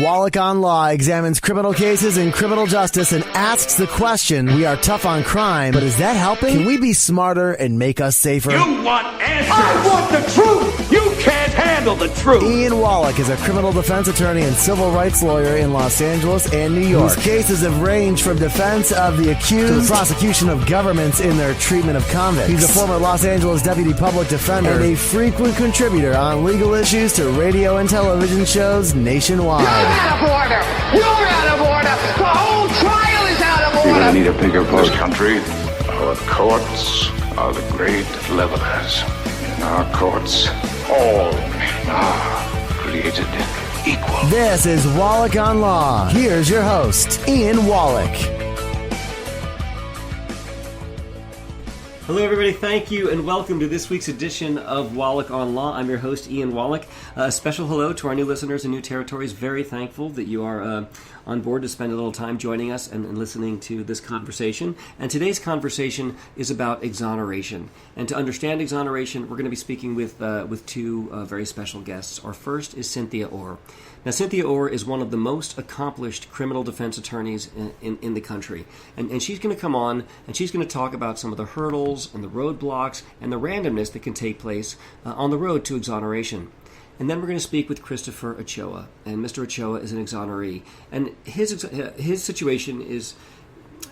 Wallach on Law examines criminal cases and criminal justice and asks the question, we are tough on crime, but is that helping? Can we be smarter and make us safer? You want answers! I want the truth! You can't handle the truth! Ian Wallach is a criminal defense attorney and civil rights lawyer in Los Angeles and New York, whose cases have ranged from defense of the accused to the prosecution of governments in their treatment of convicts. He's a former Los Angeles deputy public defender and a frequent contributor on legal issues to radio and television shows nationwide. You're out of order! You're out of order! The whole trial is out of order! You're gonna need a bigger boat. This country, our courts are the great levelers. In our courts, all men are created equal. This is Wallach on Law. Here's your host, Ian Wallach. Hello, everybody. Thank you, and welcome to this week's edition of Wallach on Law. I'm your host, Ian Wallach. A special hello to our new listeners in new territories. Very thankful that you are on board to spend a little time joining us and listening to this conversation. And today's conversation is about exoneration. And to understand exoneration, we're going to be speaking with two very special guests. Our first is Cynthia Orr. Now, Cynthia Orr is one of the most accomplished criminal defense attorneys in the country. And she's going to come on and she's going to talk about some of the hurdles and the roadblocks and the randomness that can take place on the road to exoneration. And then we're going to speak with Christopher Ochoa. And Mr. Ochoa is an exoneree. And his situation is...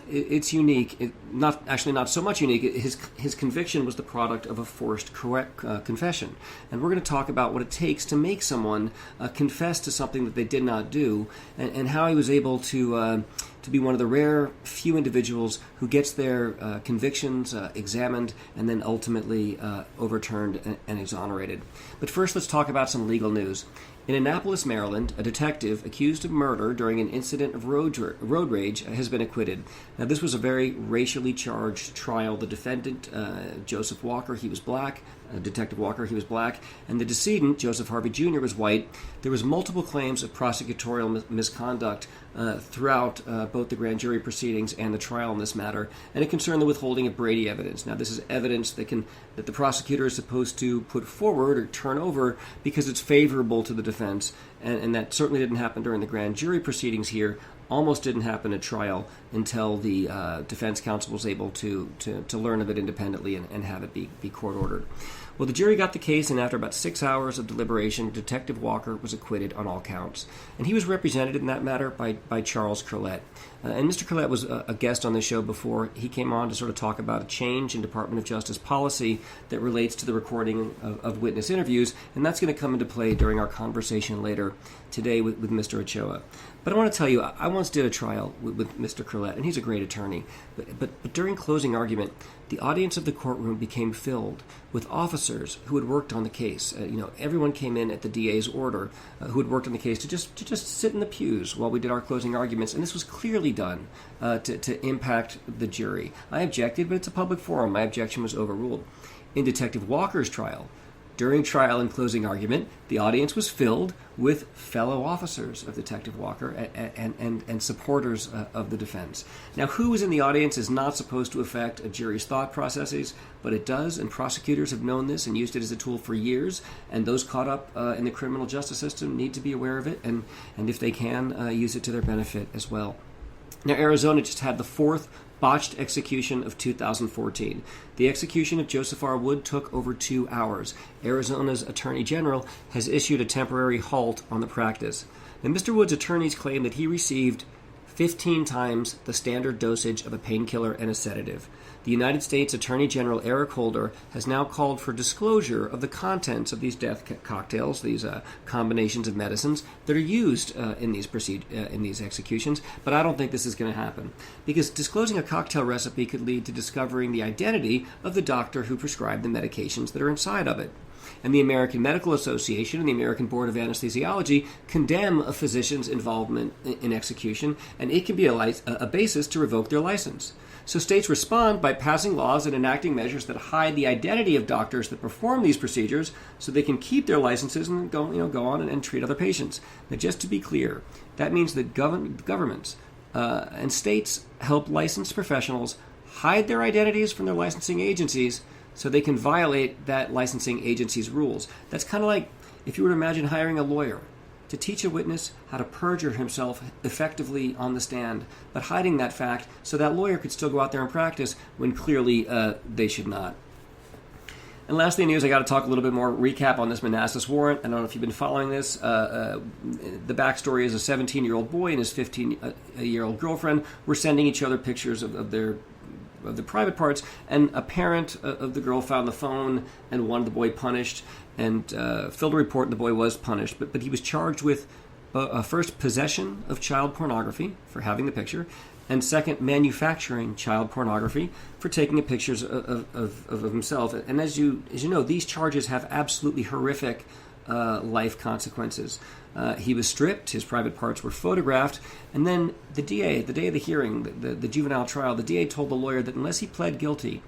It's unique. Not so much unique. His conviction was the product of a forced confession, and we're going to talk about what it takes to make someone confess to something that they did not do, and how he was able to be one of the rare few individuals who gets their convictions examined and then ultimately overturned and exonerated. But first, let's talk about some legal news. In Annapolis, Maryland, a detective accused of murder during an incident of road rage has been acquitted. Now, this was a very racially charged trial. The defendant, Joseph Walker, he was black. Detective Walker, he was black. And the decedent, Joseph Harvey Jr., was white. There was multiple claims of prosecutorial misconduct throughout both the grand jury proceedings and the trial in this matter, and it concerned the withholding of Brady evidence. Now, this is evidence that the prosecutor is supposed to put forward or turn over because it's favorable to the defense, and that certainly didn't happen during the grand jury proceedings here. Almost didn't happen at trial until the defense counsel was able to learn of it independently and have it be court-ordered. Well, the jury got the case, and after about 6 hours of deliberation, Detective Walker was acquitted on all counts. And he was represented in that matter by Charles Curlett. And Mr. Curlett was a guest on the show before. He came on to sort of talk about a change in Department of Justice policy that relates to the recording of witness interviews, and that's going to come into play during our conversation later today with Mr. Ochoa. But I want to tell you, I once did a trial with Mr. Curlett, and he's a great attorney. But during closing argument, the audience of the courtroom became filled with officers who had worked on the case. Everyone came in at the DA's order who had worked on the case to just sit in the pews while we did our closing arguments, and this was clearly done to impact the jury. I objected, but it's a public forum. My objection was overruled. In Detective Walker's trial, during trial and closing argument, the audience was filled with fellow officers of Detective Walker and supporters of the defense. Now, who is in the audience is not supposed to affect a jury's thought processes, but it does, and prosecutors have known this and used it as a tool for years, and those caught up in the criminal justice system need to be aware of it, and if they can, use it to their benefit as well. Now, Arizona just had the fourth botched execution of 2014. The execution of Joseph R. Wood took over 2 hours. Arizona's Attorney General has issued a temporary halt on the practice. Now, Mr. Wood's attorneys claim that he received 15 times the standard dosage of a painkiller and a sedative. The United States Attorney General Eric Holder has now called for disclosure of the contents of these death cocktails, these combinations of medicines that are used in these executions. But I don't think this is going to happen, because disclosing a cocktail recipe could lead to discovering the identity of the doctor who prescribed the medications that are inside of it. And the American Medical Association and the American Board of Anesthesiology condemn a physician's involvement in execution, and it can be a basis to revoke their license. So states respond by passing laws and enacting measures that hide the identity of doctors that perform these procedures so they can keep their licenses and go on and treat other patients. Now, just to be clear, that means that governments and states help licensed professionals hide their identities from their licensing agencies so they can violate that licensing agency's rules. That's kind of like if you were to imagine hiring a lawyer to teach a witness how to perjure himself effectively on the stand, but hiding that fact so that lawyer could still go out there and practice when clearly they should not. And lastly in news, I got to talk a little bit more recap on this Manassas warrant. I don't know if you've been following this. The backstory is a 17-year-old boy and his 15-year-old girlfriend were sending each other pictures of their private parts, and a parent of the girl found the phone and wanted the boy punished, and filled a report, and the boy was punished. But he was charged with first, possession of child pornography for having the picture, and second, manufacturing child pornography for taking pictures of himself. And as you know, these charges have absolutely horrific life consequences. He was stripped, his private parts were photographed, and then the DA, the day of the hearing, the juvenile trial, the DA told the lawyer that unless he pled guilty,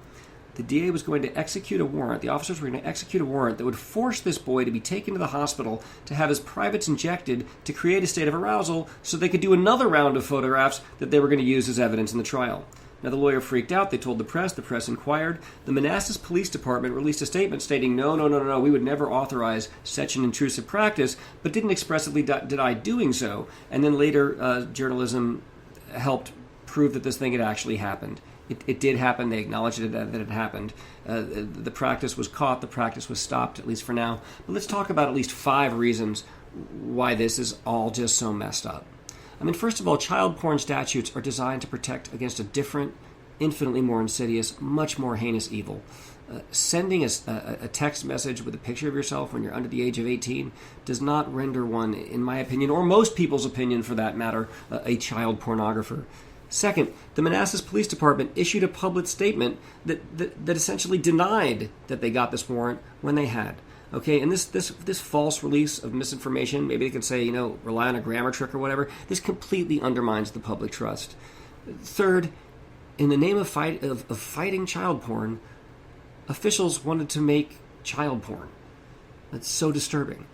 the DA was going to execute a warrant, the officers were going to execute a warrant that would force this boy to be taken to the hospital to have his privates injected to create a state of arousal so they could do another round of photographs that they were going to use as evidence in the trial. Now, the lawyer freaked out. They told the press inquired. The Manassas Police Department released a statement stating, no, we would never authorize such an intrusive practice, but didn't expressly deny doing so. And then later, journalism helped prove that this thing had actually happened. It did happen. They acknowledged that it happened. The practice was caught. The practice was stopped, at least for now. But let's talk about at least 5 reasons why this is all just so messed up. I mean, first of all, child porn statutes are designed to protect against a different, infinitely more insidious, much more heinous evil. Sending a text message with a picture of yourself when you're under the age of 18 does not render one, in my opinion, or most people's opinion for that matter, a child pornographer. Second, the Manassas Police Department issued a public statement that essentially denied that they got this warrant when they had. Okay, and this false release of misinformation, maybe they could say, rely on a grammar trick or whatever, this completely undermines the public trust. Third, in the name of fighting child porn, officials wanted to make child porn. That's so disturbing.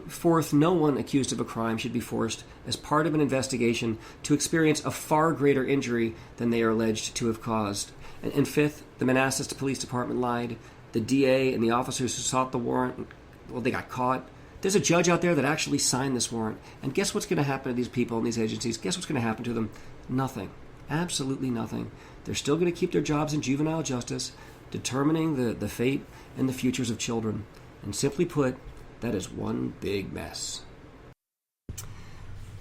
Fourth, no one accused of a crime should be forced, as part of an investigation, to experience a far greater injury than they are alleged to have caused. And fifth, the Manassas Police Department lied. The DA and the officers who sought the warrant, well, they got caught. There's a judge out there that actually signed this warrant. And guess what's going to happen to these people and these agencies? Guess what's going to happen to them? Nothing. Absolutely nothing. They're still going to keep their jobs in juvenile justice, determining the fate and the futures of children. And simply put, that is one big mess.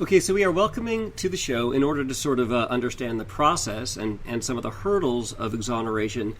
Okay, so we are welcoming to the show, in order to sort of understand the process and some of the hurdles of exoneration,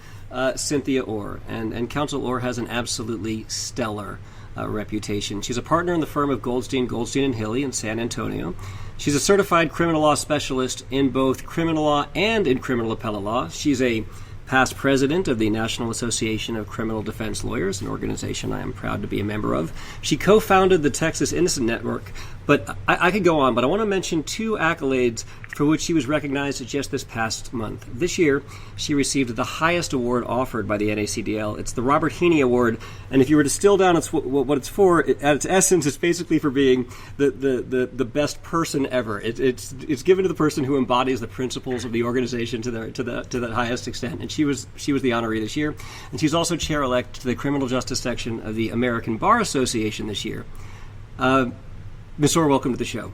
Cynthia Orr. And Counsel Orr has an absolutely stellar reputation. She's a partner in the firm of Goldstein & Hilly in San Antonio. She's a certified criminal law specialist in both criminal law and in criminal appellate law. She's a past president of the National Association of Criminal Defense Lawyers, an organization I am proud to be a member of. She co-founded the Texas Innocent Network, but I could go on, but I want to mention 2 accolades for which she was recognized just this past month. This year, she received the highest award offered by the NACDL. It's the Robert Heeney Award, and if you were to distill down what it's for, at its essence, it's basically for being the best person ever. It's given to the person who embodies the principles of the organization to the highest extent, and she was the honoree this year. And she's also chair-elect to the Criminal Justice Section of the American Bar Association this year. Ms. Orr, welcome to the show.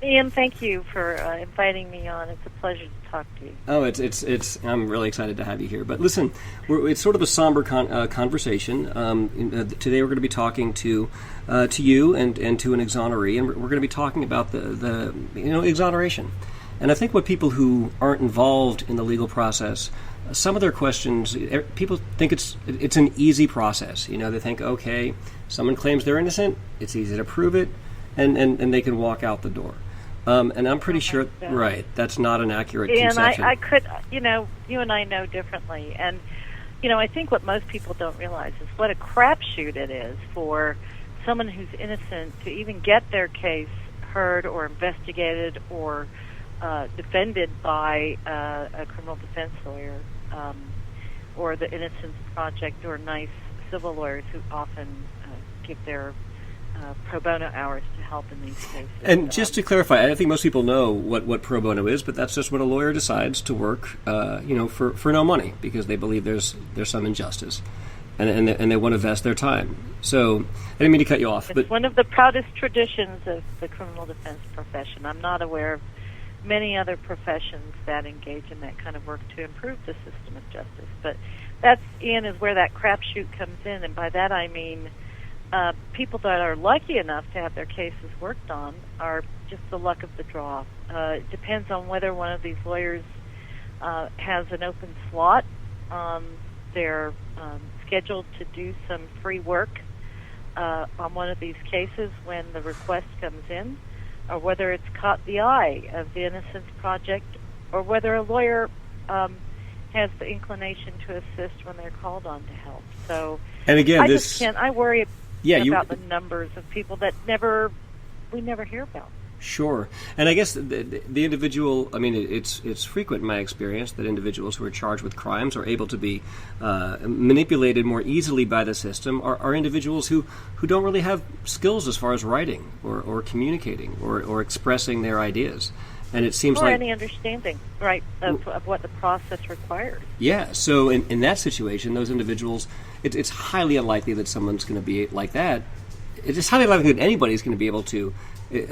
Ian, thank you for inviting me on. It's a pleasure to talk to you. Oh, it's. I'm really excited to have you here. But listen, it's sort of a somber conversation. Today we're going to be talking to you and to an exoneree, and we're going to be talking about the exoneration. And I think what people who aren't involved in the legal process, some of their questions, people think it's an easy process. They think, okay, someone claims they're innocent, it's easy to prove it, and they can walk out the door. And I'm pretty sure, right, that's not an accurate conception. And I could, you and I know differently. And, I think what most people don't realize is what a crapshoot it is for someone who's innocent to even get their case heard or investigated or defended by a criminal defense lawyer or the Innocence Project or nice civil lawyers who often give their pro bono hours to help in these cases. And just to clarify, I think most people know what pro bono is, but that's just when a lawyer decides to work, for no money because they believe there's some injustice. and they want to vest their time. So I didn't mean to cut you off. It's one of the proudest traditions of the criminal defense profession. I'm not aware of many other professions that engage in that kind of work to improve the system of justice. But that's, Ian, is where that crapshoot comes in, and by that I mean people that are lucky enough to have their cases worked on are just the luck of the draw. It depends on whether one of these lawyers has an open slot. They're scheduled to do some free work on one of these cases when the request comes in, or whether it's caught the eye of the Innocence Project, or whether a lawyer has the inclination to assist when they're called on to help. So, and again, I worry about the numbers of people that we never hear about. Sure. And I guess the individual, I mean, it's frequent in my experience that individuals who are charged with crimes are able to be manipulated more easily by the system are individuals who don't really have skills as far as writing or communicating or expressing their ideas. And it seems like any understanding, right, of what the process requires. Yeah. So in that situation, those individuals, it's highly unlikely that someone's going to be like that. It's highly unlikely that anybody's going to be able to.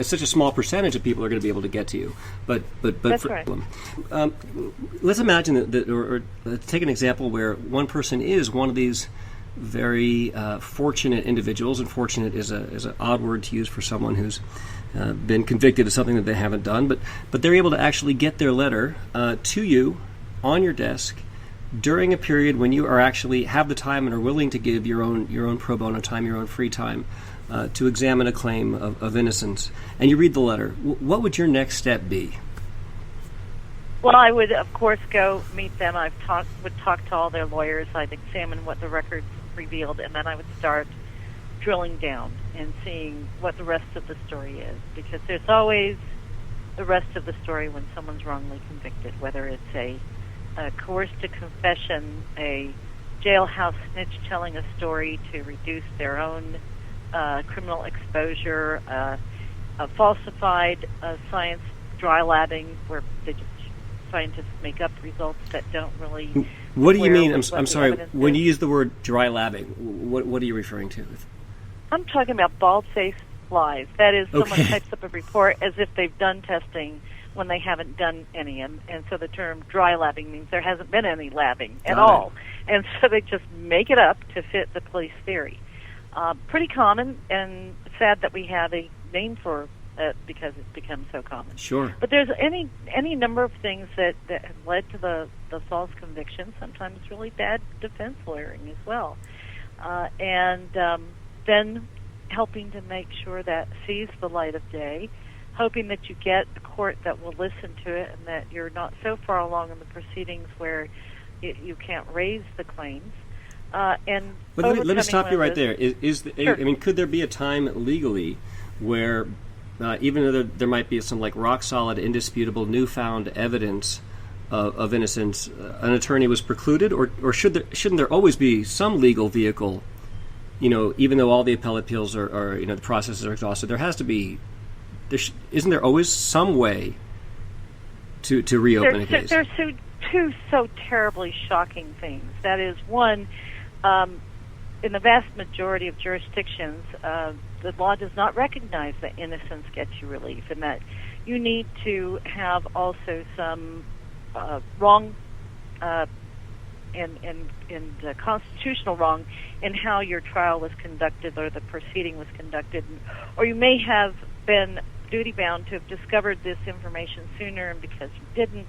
Such a small percentage of people are going to be able to get to you, but that's right. Let's imagine that or take an example where one person is one of these very fortunate individuals, and fortunate is an odd word to use for someone who's been convicted of something that they haven't done, but they're able to actually get their letter to you on your desk during a period when you are actually have the time and are willing to give your own pro bono time, your own free time, to examine a claim of innocence, and you read the letter. What would your next step be? Well, I would, of course, go meet them. Would talk to all their lawyers. I'd examine what the records revealed, and then I would start drilling down and seeing what the rest of the story is, because there's always the rest of the story when someone's wrongly convicted, whether it's a coerced to confession, a jailhouse snitch telling a story to reduce their own criminal exposure, a falsified science dry labbing where scientists make up results that don't really. What do you mean? I'm sorry. When you use the word dry labbing, what are you referring to? I'm talking about bald-faced lies. That is, someone types up a report as if they've done testing when they haven't done any, and so the term dry labbing means there hasn't been any labbing at all, and so they just make it up to fit the police theory. Pretty common, and sad that we have a name for it because it's become so common. Sure. But there's any number of things that have led to the false conviction, sometimes really bad defense lawyering as well. And then helping to make sure that sees the light of day, hoping that you get a court that will listen to it and that you're not so far along in the proceedings where you can't raise the claims. But let me stop you right there. Sure. I mean, could there be a time legally where, even though there might be some like rock solid, indisputable, newfound evidence of innocence, an attorney was precluded, or shouldn't there always be some legal vehicle? You know, even though all the appellate appeals are the processes are exhausted, there has to be. Isn't there always some way to reopen a case? There's two so terribly shocking things. That is, one. In the vast majority of jurisdictions, the law does not recognize that innocence gets you relief, and that you need to have also some wrong and constitutional wrong in how your trial was conducted or the proceeding was conducted, or you may have been duty-bound to have discovered this information sooner, and because you didn't,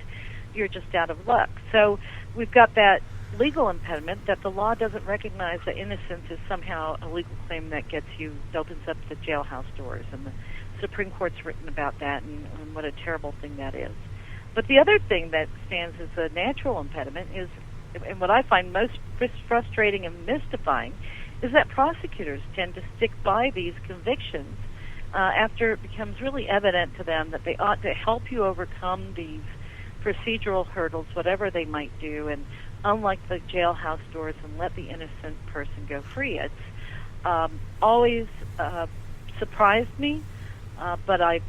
you're just out of luck. So we've got that legal impediment that the law doesn't recognize that innocence is somehow a legal claim that opens up the jailhouse doors, and the Supreme Court's written about that and what a terrible thing that is. But the other thing that stands as a natural impediment is, and what I find most frustrating and mystifying, is that prosecutors tend to stick by these convictions after it becomes really evident to them that they ought to help you overcome these procedural hurdles, whatever they might do, and unlike the jailhouse doors, and let the innocent person go free. It's always surprised me, but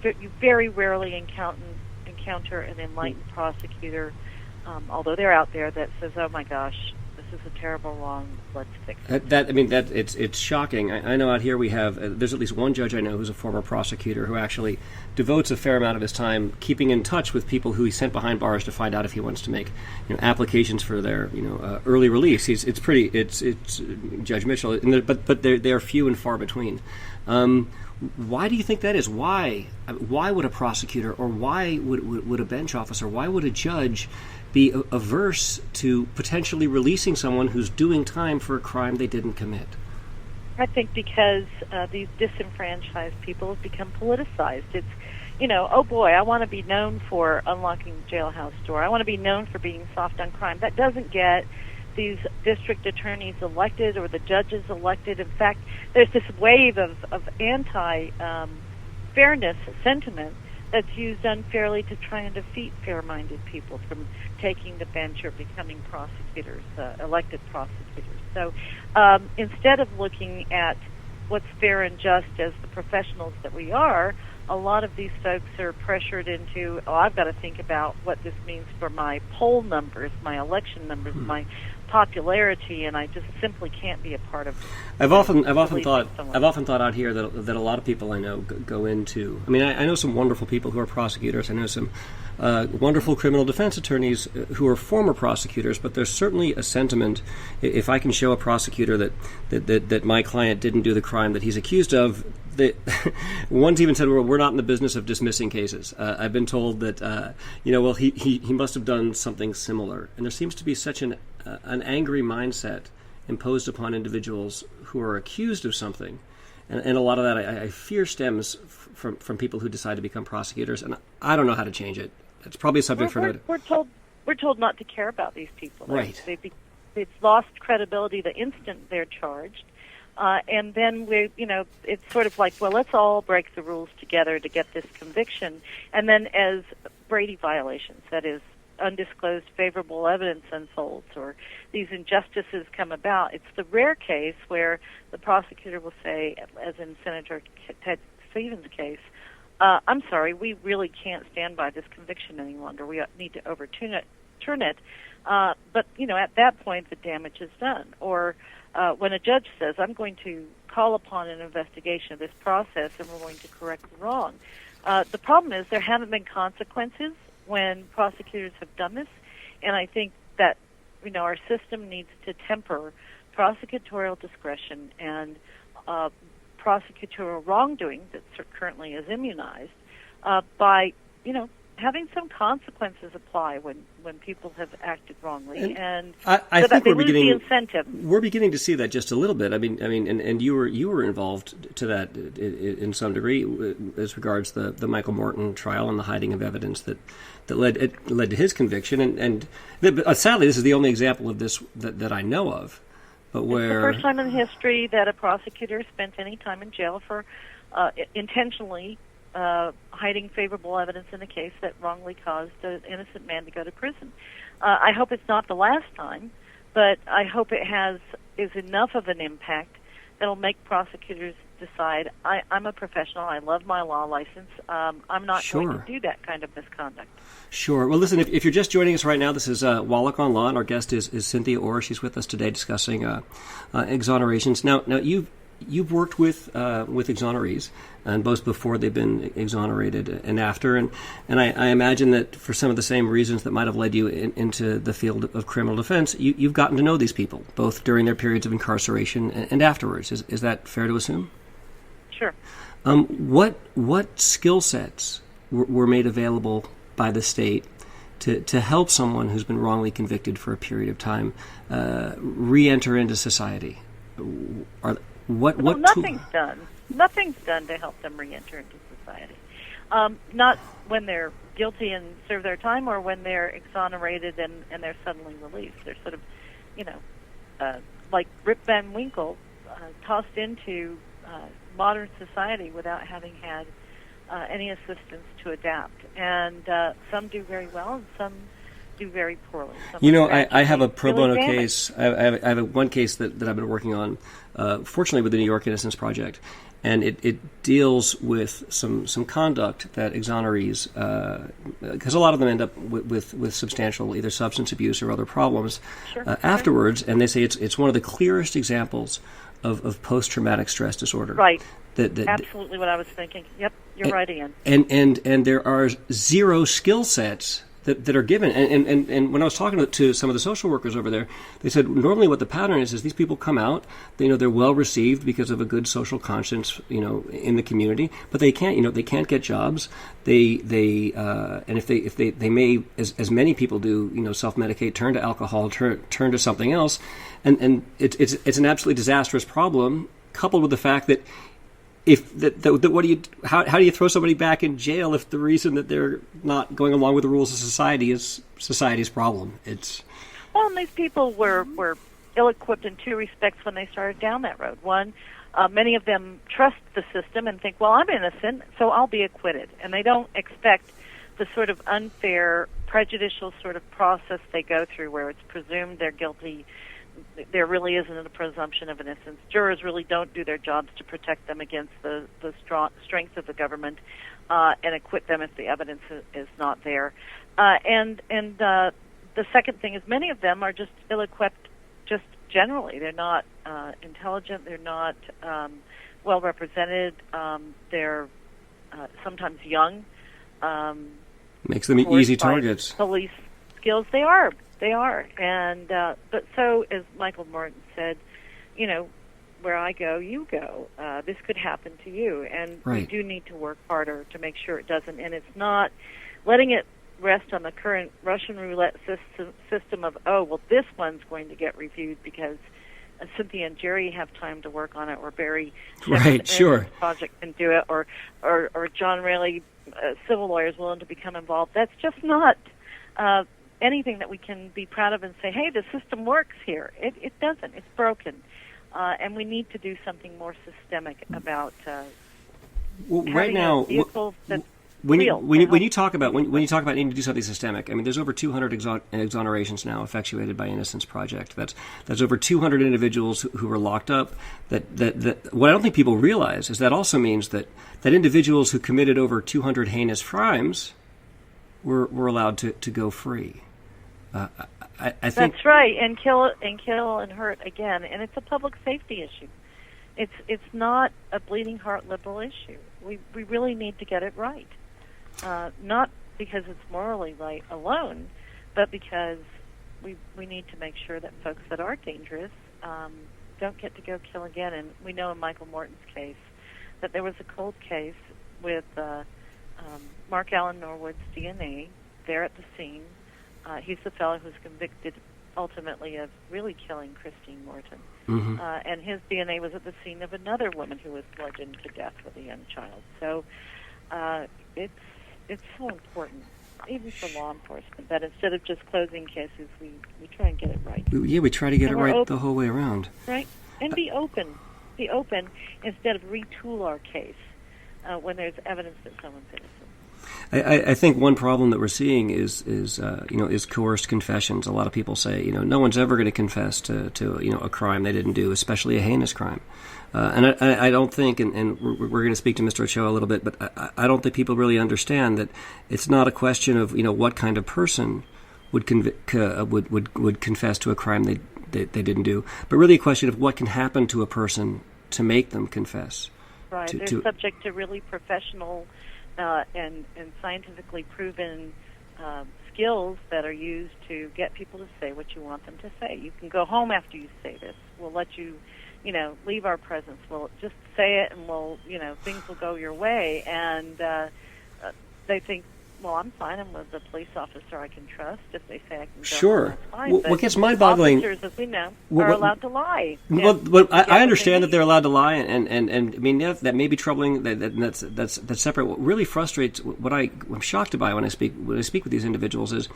you very rarely encounter an enlightened prosecutor, although they're out there, that says, "Oh my gosh, this is a terrible wrong. Let's fix it. It's shocking. I know out here we have there's at least one judge I know who's a former prosecutor who actually devotes a fair amount of his time keeping in touch with people who he sent behind bars to find out if he wants to make applications for their early release. It's Judge Mitchell, but they are few and far between. Why do you think that is? Why would a prosecutor, or why would a bench officer, why would a judge be averse to potentially releasing someone who's doing time for a crime they didn't commit? I think because these disenfranchised people have become politicized. It's, oh boy, I want to be known for unlocking the jailhouse door. I want to be known for being soft on crime. That doesn't get these district attorneys elected or the judges elected. In fact, there's this wave of anti-fairness sentiment that's used unfairly to try and defeat fair-minded people from taking the bench or becoming prosecutors, elected prosecutors. So instead of looking at what's fair and just as the professionals that we are, a lot of these folks are pressured into, I've got to think about what this means for my poll numbers, my election numbers, my popularity, and I just simply can't be a part of it. I've often thought out here that a lot of people I know go into. I mean, I know some wonderful people who are prosecutors. I know some wonderful criminal defense attorneys who are former prosecutors. But there's certainly a sentiment. If I can show a prosecutor that my client didn't do the crime that he's accused of, one's even said, well, we're not in the business of dismissing cases. I've been told that, he must have done something similar. And there seems to be such an angry mindset imposed upon individuals who are accused of something. And a lot of that, I fear, stems from people who decide to become prosecutors. And I don't know how to change it. It's probably a subject for another. We're told not to care about these people. Right. They've lost credibility the instant they're charged. And then it's sort of like, well, let's all break the rules together to get this conviction. And then as Brady violations, that is, undisclosed favorable evidence unfolds or these injustices come about, it's the rare case where the prosecutor will say, as in Senator Ted Stevens' case, I'm sorry, we really can't stand by this conviction any longer. We need to overturn it. But, at that point, the damage is done. Or when a judge says, I'm going to call upon an investigation of this process and we're going to correct the wrong. The problem is there haven't been consequences when prosecutors have done this, and I think that, our system needs to temper prosecutorial discretion and prosecutorial wrongdoing that currently is immunized by, having some consequences apply when people have acted wrongly, and I so think that they lose the incentive. We're beginning to see that just a little bit. I mean, and you were involved to that in some degree as regards the Michael Morton trial and the hiding of evidence that led to his conviction. And sadly, this is the only example of this that I know of. But where it's the first time in history that a prosecutor spent any time in jail for intentionally hiding favorable evidence in a case that wrongly caused an innocent man to go to prison. I hope it's not the last time, but I hope it is enough of an impact that'll make prosecutors decide, I'm a professional, I love my law license, I'm not going to do that kind of misconduct. Sure. Well, listen, if you're just joining us right now, this is Wallach on Law, and our guest is Cynthia Orr. She's with us today discussing exonerations. Now you've worked with exonerees, and both before they've been exonerated and after, and I imagine that for some of the same reasons that might have led you into the field of criminal defense, you've gotten to know these people, both during their periods of incarceration and afterwards. Is that fair to assume? Sure. What skill sets were made available by the state to help someone who's been wrongly convicted for a period of time re-enter into society? Nothing's done. Nothing's done to help them re-enter into society. Not when they're guilty and serve their time, or when they're exonerated and they're suddenly released. They're sort of, like Rip Van Winkle, tossed into modern society without having had any assistance to adapt. And some do very well, and some do very poorly. I have a pro bono case. I have one case that I've been working on, fortunately with the New York Innocence Project, and it deals with some conduct that exonerees, because a lot of them end up with substantial either substance abuse or other problems afterwards, and they say it's one of the clearest examples of post-traumatic stress disorder. Right. Absolutely what I was thinking. Yep, you're right, Ian. And there are zero skill sets that are given. And when I was talking to some of the social workers over there, they said normally what the pattern is these people come out, they're well received because of a good social conscience, in the community, but they can't get jobs. And if they may, as many people do, self-medicate, turn to alcohol, turn to something else, and it's an absolutely disastrous problem, coupled with the fact that how do you throw somebody back in jail if the reason that they're not going along with the rules of society is society's problem? And these people were ill-equipped in two respects when they started down that road. One, many of them trust the system and think, well, I'm innocent, so I'll be acquitted. And they don't expect the sort of unfair, prejudicial sort of process they go through where it's presumed they're guilty. There really isn't a presumption of innocence. Jurors really don't do their jobs to protect them against the strength of the government and acquit them if the evidence is not there. And the second thing is many of them are just ill-equipped just generally. They're not intelligent. They're not well represented. They're sometimes young. Makes them easy targets. Police skills, they are. And but so, as Michael Morton said, where I go, you go. This could happen to you, and we do need to work harder to make sure it doesn't. And it's not letting it rest on the current Russian roulette system of, this one's going to get reviewed because Cynthia and Jerry have time to work on it, or Barry project can do it, or John Rayleigh, civil lawyers willing to become involved. That's just not anything that we can be proud of and say, hey, the system works here. It doesn't. It's broken. And we need to do something more systemic about right now, when you talk about needing to do something systemic, I mean, there's over 200 exonerations now effectuated by Innocence Project. That's over 200 individuals who were locked up. That what I don't think people realize is that also means that individuals who committed over 200 heinous crimes were allowed to go free. I think that's right, and kill and hurt again, and it's a public safety issue. It's not a bleeding heart liberal issue. We really need to get it right, not because it's morally right alone, but because we need to make sure that folks that are dangerous don't get to go kill again. And we know in Michael Morton's case that there was a cold case with Mark Allen Norwood's DNA there at the scene. He's the fellow who's convicted ultimately of really killing Christine Morton. Mm-hmm. And his DNA was at the scene of another woman who was bludgeoned to death with a young child. So it's so important, even for law enforcement, that instead of just closing cases, we try and get it right. Yeah, we try to get it right the whole way around. Right, and be open instead of retool our case when there's evidence that someone's innocent. I think one problem that we're seeing is coerced confessions. A lot of people say, no one's ever going to confess to a crime they didn't do, especially a heinous crime. And I don't think, and we're going to speak to Mr. Ochoa a little bit, but I don't think people really understand that it's not a question of what kind of person would confess to a crime they didn't do, but really a question of what can happen to a person to make them confess. Right, they're subject to really professional and scientifically proven skills that are used to get people to say what you want them to say. You can go home after you say this. We'll let you, leave our presence. We'll just say it, and things will go your way. And they think, well, I'm fine. I'm with a police officer I can trust. If they say I can go sure. home, that's fine. What gets mind-boggling... Officers, as we know, are allowed to lie. Well, I understand that they're allowed to lie, and I mean, that may be troubling. That's separate. What really frustrates, what I'm shocked by when I speak with these individuals is,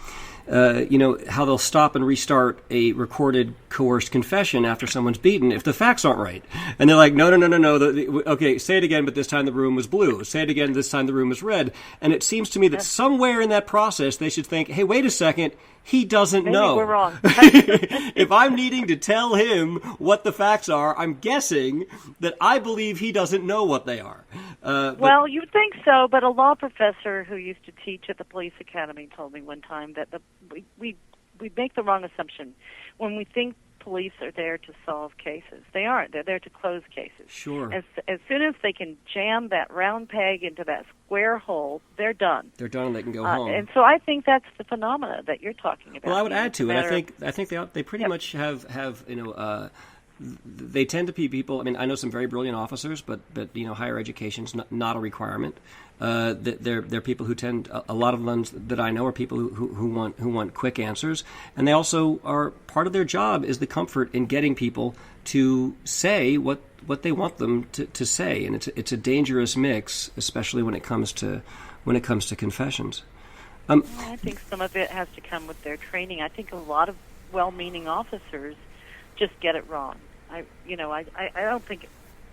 how they'll stop and restart a recorded coerced confession after someone's beaten if the facts aren't right, and they're like, no. Okay, say it again, but this time the room was blue. Say it again, this time the room was red. And it seems to me that somewhere in that process, they should think, hey, wait a second, he doesn't Maybe know. We're wrong. If I'm needing to tell him what the facts are, I'm guessing that I believe he doesn't know what they are. Well, you'd think so, but a law professor who used to teach at the police academy told me one time that we make the wrong assumption when we think police are there to solve cases. They aren't. They're there to close cases. Sure. As soon as they can jam that round peg into that square hole, they're done. They're done and they can go home. And so I think that's the phenomena that you're talking about. Well, I would add to it. I think they pretty much have they tend to be people. I mean, I know some very brilliant officers, but higher education's not a requirement. They're people who tend. A lot of ones that I know are people who want quick answers, and they also are part of their job is the comfort in getting people to say what they want them to say, and it's a dangerous mix, especially when it comes to confessions. I think some of it has to come with their training. I think a lot of well-meaning officers just get it wrong. I don't think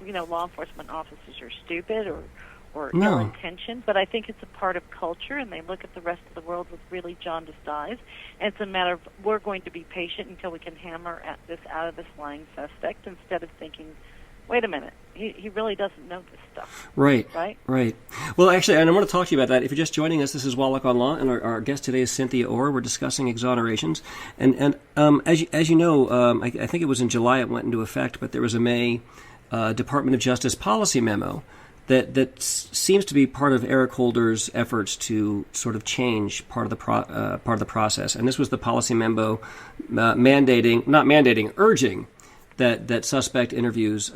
law enforcement officers are stupid or ill-intentioned, but I think it's a part of culture, and they look at the rest of the world with really jaundiced eyes. And it's a matter of we're going to be patient until we can hammer at this out of this lying suspect, instead of thinking, wait a minute, he really doesn't know this stuff. Right. Well, actually, and I want to talk to you about that. If you're just joining us, this is Wallach on Law, and our guest today is Cynthia Orr. We're discussing exonerations. And as you know, I think it was in July it went into effect, but there was a May Department of Justice policy memo that seems to be part of Eric Holder's efforts to sort of change part of the process. And this was the policy memo urging that suspect interviews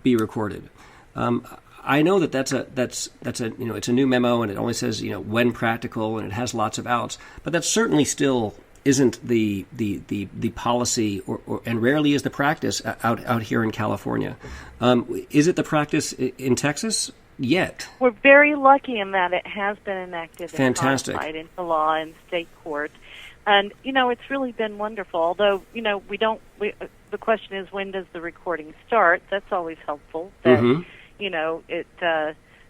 be recorded. I know that's a new memo, and it only says when practical, and it has lots of outs. But that certainly still isn't the policy, and rarely is the practice out here in California. Is it the practice in Texas yet? We're very lucky in that it has been enacted Fantastic. and into law in state court. And, it's really been wonderful. Although, the question is, when does the recording start? That's always helpful. That,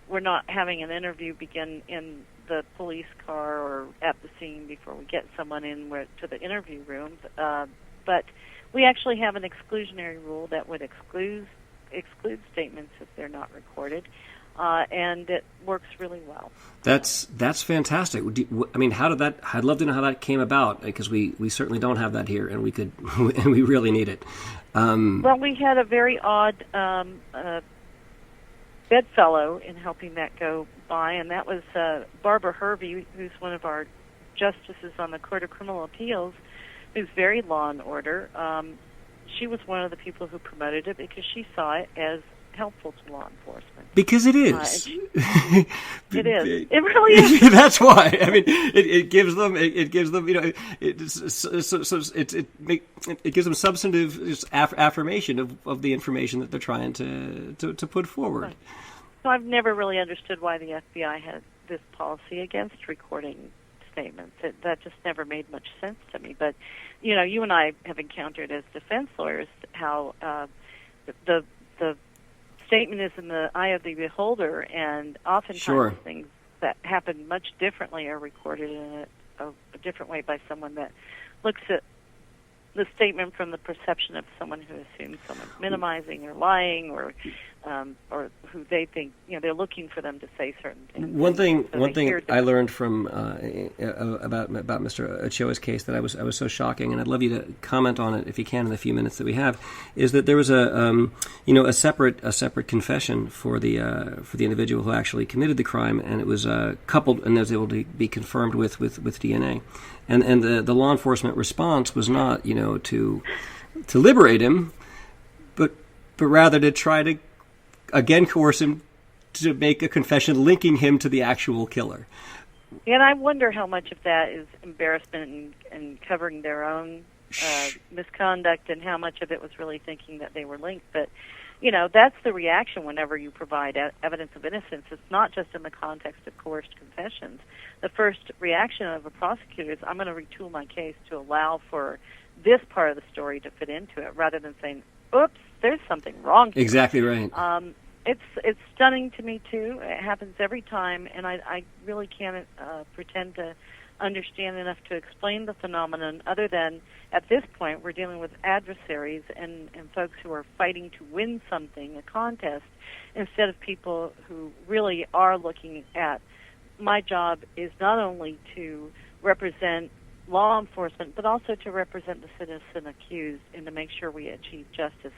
we're not having an interview begin in the police car or at the scene before we get someone in to the interview room. But we actually have an exclusionary rule that would exclude statements if they're not recorded. And it works really well. That's fantastic. I mean, how did that? I'd love to know how that came about, because we certainly don't have that here, and we really need it. Well, we had a very odd bedfellow in helping that go by, and that was Barbara Hervey, who's one of our justices on the Court of Criminal Appeals, who's very law and order. She was one of the people who promoted it because she saw it as helpful to law enforcement. Because it is. It is. It really is. That's why. I mean, it gives them. It gives them. It gives them substantive affirmation of the information that they're trying to put forward. Right. So I've never really understood why the FBI had this policy against recording statements. That just never made much sense to me. But you and I have encountered as defense lawyers how the statement is in the eye of the beholder, and oftentimes things that happen much differently are recorded in a different way by someone that looks at the statement from the perception of someone who assumes someone's minimizing or lying, or who they think they're looking for them to say certain things. One thing I learned from about Mr. Ochoa's case that I was so shocking, and I'd love you to comment on it if you can in the few minutes that we have, is that there was a separate confession for the individual who actually committed the crime, and it was coupled and was able to be confirmed with DNA, and the law enforcement response was not to liberate him, but rather to try to again coerce him to make a confession linking him to the actual killer. And I wonder how much of that is embarrassment and covering their own misconduct, and how much of it was really thinking that they were linked. But, that's the reaction whenever you provide evidence of innocence. It's not just in the context of coerced confessions. The first reaction of a prosecutor is, I'm going to retool my case to allow for this part of the story to fit into it, rather than saying, oops, there's something wrong here. Exactly right. It's stunning to me too. It happens every time, and I really can't pretend to understand enough to explain the phenomenon, other than at this point we're dealing with adversaries and folks who are fighting to win something, a contest, instead of people who really are looking at, my job is not only to represent law enforcement, but also to represent the citizen accused and to make sure we achieve justice.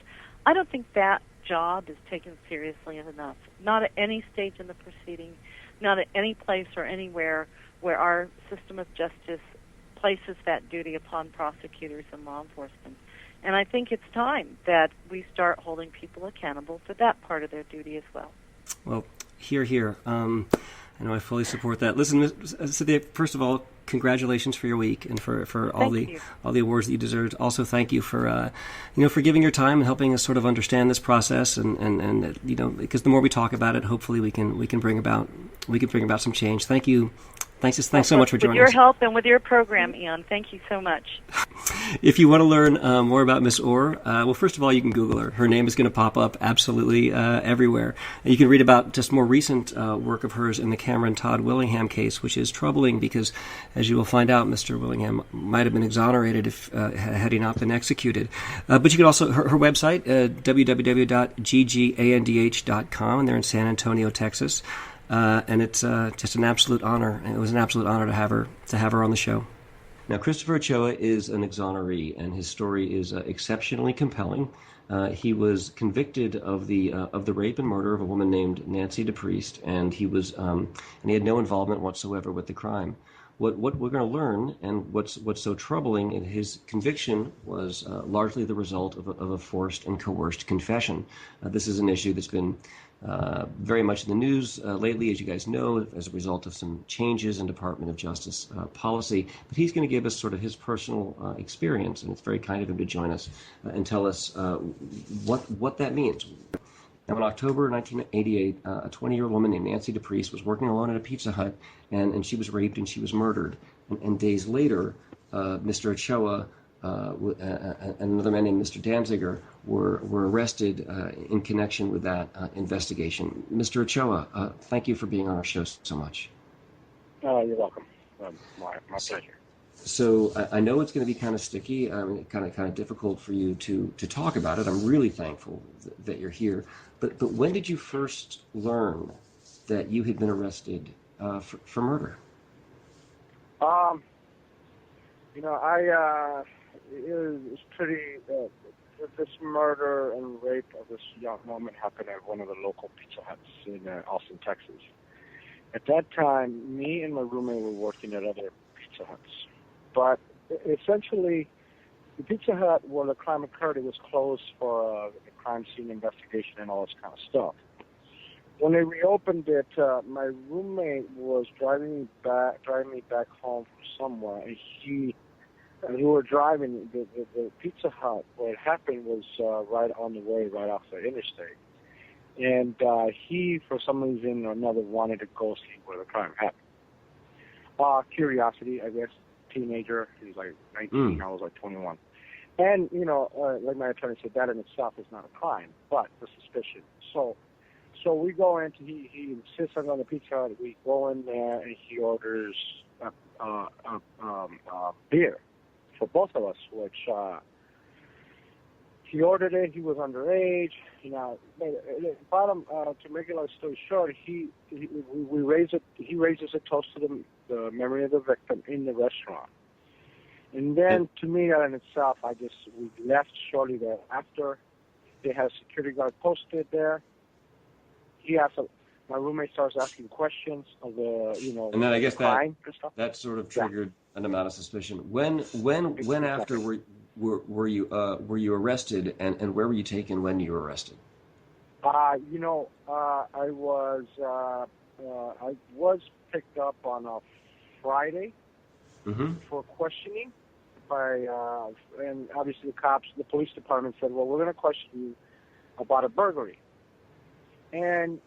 I don't think that job is taken seriously enough. Not at any stage in the proceeding, not at any place or anywhere where our system of justice places that duty upon prosecutors and law enforcement. And I think it's time that we start holding people accountable for that part of their duty as well. Well, here. I know I fully support that. Listen, Cynthia, first of all, congratulations for your week and for all the awards that you deserved. Also, thank you for for giving your time and helping us sort of understand this process and because the more we talk about it, hopefully we can bring about some change. Thank you. Thanks so much for joining us. With your help and with your program, Ian, thank you so much. If you want to learn more about Miss Orr, well, first of all, you can Google her. Her name is going to pop up absolutely everywhere. And you can read about just more recent work of hers in the Cameron Todd Willingham case, which is troubling because, as you will find out, Mr. Willingham might have been exonerated had he not been executed. But you can also, her website, www.ggandh.com, and they're in San Antonio, Texas. And it's just an absolute honor. It was an absolute honor to have her on the show. Now, Christopher Ochoa is an exoneree, and his story is exceptionally compelling. He was convicted of the rape and murder of a woman named Nancy DePriest, and he had no involvement whatsoever with the crime. What we're going to learn, and what's so troubling, in his conviction was largely the result of a forced and coerced confession. This is an issue that's been very much in the news lately, as you guys know, as a result of some changes in Department of Justice policy. But he's going to give us sort of his personal experience, and it's very kind of him to join us and tell us what that means. Now, in October 1988, a 20-year-old woman named Nancy DePriest was working alone at a Pizza Hut, and she was raped and she was murdered. And days later, Mr. Ochoa and another man named Mr. Danziger were arrested in connection with that investigation. Mr. Ochoa, thank you for being on our show so much. You're welcome. My pleasure. So I know it's going to be kind of sticky, kind of difficult for you to talk about it. I'm really thankful that you're here. But when did you first learn that you had been arrested for murder? It was pretty. This murder and rape of this young woman happened at one of the local Pizza Huts in Austin, Texas. At that time, me and my roommate were working at other Pizza Huts. But essentially, the Pizza Hut where the crime occurred, it was closed for the crime scene investigation and all this kind of stuff. When they reopened it, my roommate was driving me back home from somewhere, and we were driving. The Pizza Hut where it happened was right on the way, right off the interstate. And he, for some reason or another, wanted to go see where the crime happened. Curiosity, I guess. Teenager. He was like 19. I was like 21. And, like my attorney said, that in itself is not a crime, but the suspicion. So we go into, he insists on going to Pizza Hut. We go in there, and he orders beer for both of us, which he ordered it. He was underage. Bottom, to make a long story short, he raises a toast to the memory of the victim in the restaurant. And then, to me, that in itself, we left shortly thereafter. They had a security guard posted there. My roommate starts asking questions of the, and then I guess crime and stuff. That sort of triggered an amount of suspicion. When after were you arrested, and where were you taken when you were arrested? I was picked up on a Friday for questioning and obviously the police department said, well, we're going to question you about a burglary. And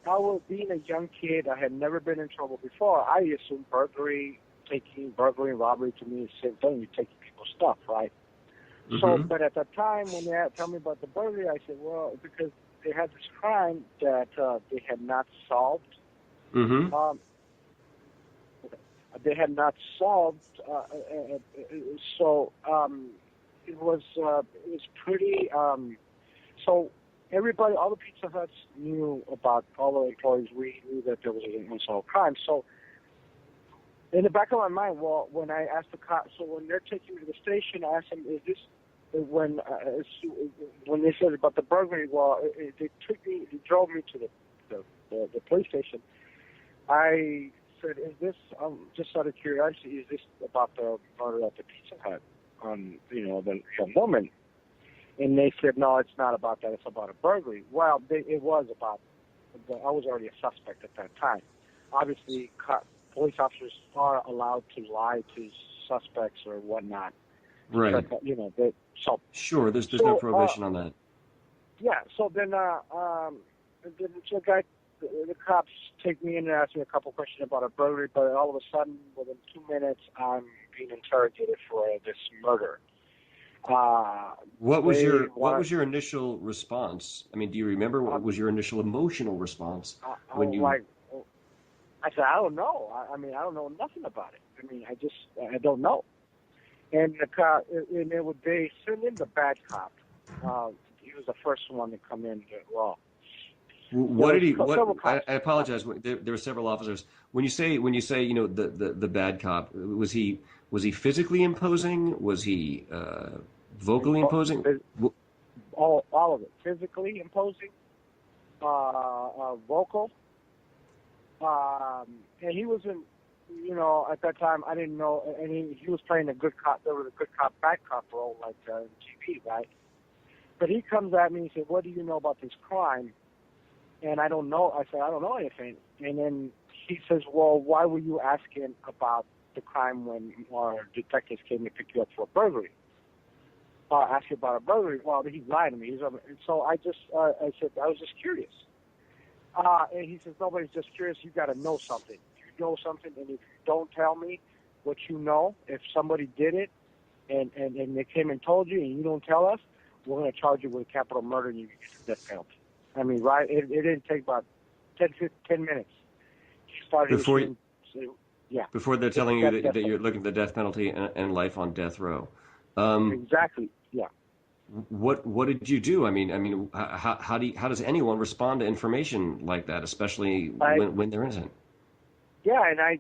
being a young kid, I had never been in trouble before. I assumed burglary and robbery to me is the same thing. You're taking people's stuff, right? So, but at that time, when they tell me about the burglary, I said, well, because they had this crime that they had not solved. Mm-hmm. They had not solved, so it was pretty. So everybody, all the Pizza Huts knew about, all the employees. We knew that there was an unsolved crime. So in the back of my mind, well, when I asked the cops, so when they're taking me to the station, I asked them, "Is this?" When they said about the burglary, well, they drove me to the police station. I said, "Is this?" Just out of curiosity, is this about the murder at the Pizza Hut on the young woman? And they said, "No, it's not about that. It's about a burglary." Well, it was about. I was already a suspect at that time. Obviously, police officers are allowed to lie to suspects or whatnot. Right. But, sure. There's no prohibition on that. Yeah. So then, the cops take me in and ask me a couple questions about a burglary, but all of a sudden, within 2 minutes, I'm being interrogated for this murder. What was your initial response? I mean, do you remember what was your initial emotional response when you? I said, I don't know. I mean, I don't know nothing about it. I mean, I don't know. And the cop, they sent in the bad cop. He was the first one to come in. What did he? I apologize. There were several officers. When you say the bad cop, was he physically imposing? Was he vocally imposing? All of it. Physically imposing, vocal, and he wasn't. At that time, I didn't know, and he was playing a good cop. There was a good cop, bad cop role, like TV, right? But he comes at me and said, "What do you know about this crime?" And I don't know. I said, "I don't know anything." And then he says, "Well, why were you asking about the crime when our detectives came to pick you up for a burglary?" Ask you about a burglary. Well, he lied to me. So I said, I was just curious. And he says, "Nobody's just curious. You got to know something. You know something, and if you don't tell me what you know, if somebody did it, and they came and told you, and you don't tell us, we're going to charge you with capital murder, and you get the death penalty." I mean, right? It didn't take about 10 minutes. He started before they're telling you that you're looking at the death penalty and life on death row. Exactly. Yeah. What did you do? I mean, how does anyone respond to information like that, especially when they're innocent? Yeah, and I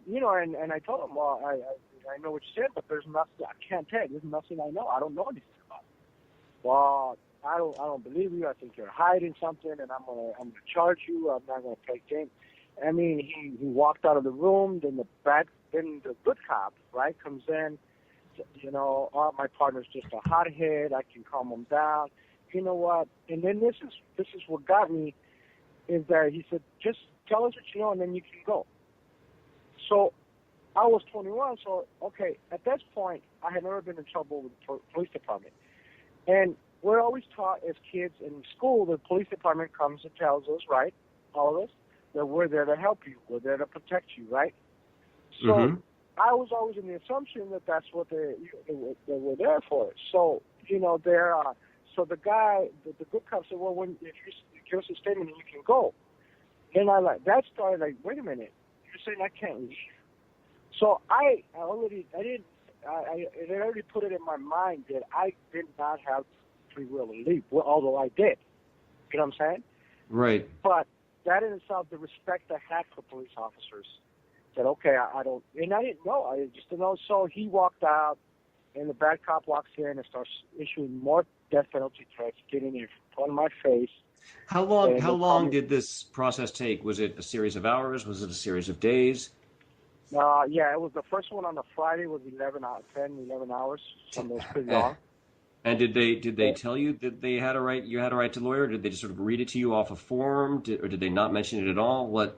told him, well, I know what you said, but there's nothing I can't tell. There's nothing I know. I don't know anything about it. Well, I don't believe you. I think you're hiding something, and I'm gonna charge you. I'm not gonna play games. I mean, he walked out of the room. Then the good cop, right, comes in. My partner's just a hothead. I can calm him down. You know what? And then this is what got me, is that he said, "Just tell us what you know, and then you can go." So I was 21, so, okay, at this point, I had never been in trouble with the police department. And we're always taught as kids in school, the police department comes and tells us, right, all of us, that we're there to help you. We're there to protect you, right? So I was always in the assumption that that's what they were there for. So, so the guy, the good cop said, "Well, if you give us a statement, you can go." And that started wait a minute. You're saying I can't leave? So I already put it in my mind that I did not have free will to leave, although I did. You know what I'm saying? Right. But that in itself, the respect I had for police officers, said, okay, I don't, and I didn't know. I just didn't know. So he walked out, and the bad cop walks in and starts issuing more death penalty threats, getting in front of my face. How long did this process take? Was it a series of hours? Was it a series of days? Yeah, it was the first one on the Friday was 11 hours. So it was pretty long. And did they tell you that you had a right to lawyer? Or did they just sort of read it to you off a form, or did they not mention it at all? What?